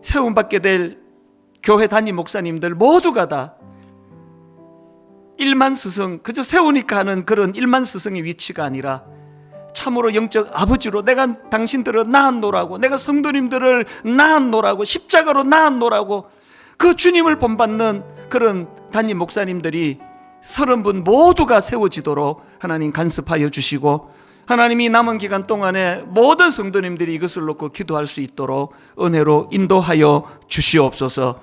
세움받게 될 교회 담임 목사님들 모두가 다 일만 스승, 그저 세우니까 하는 그런 일만 스승의 위치가 아니라 참으로 영적 아버지로 내가 당신들을 낳았노라고, 내가 성도님들을 낳았노라고, 십자가로 낳았노라고 그 주님을 본받는 그런 담임 목사님들이 30분 모두가 세워지도록 하나님 간섭하여 주시고, 하나님이 남은 기간 동안에 모든 성도님들이 이것을 놓고 기도할 수 있도록 은혜로 인도하여 주시옵소서.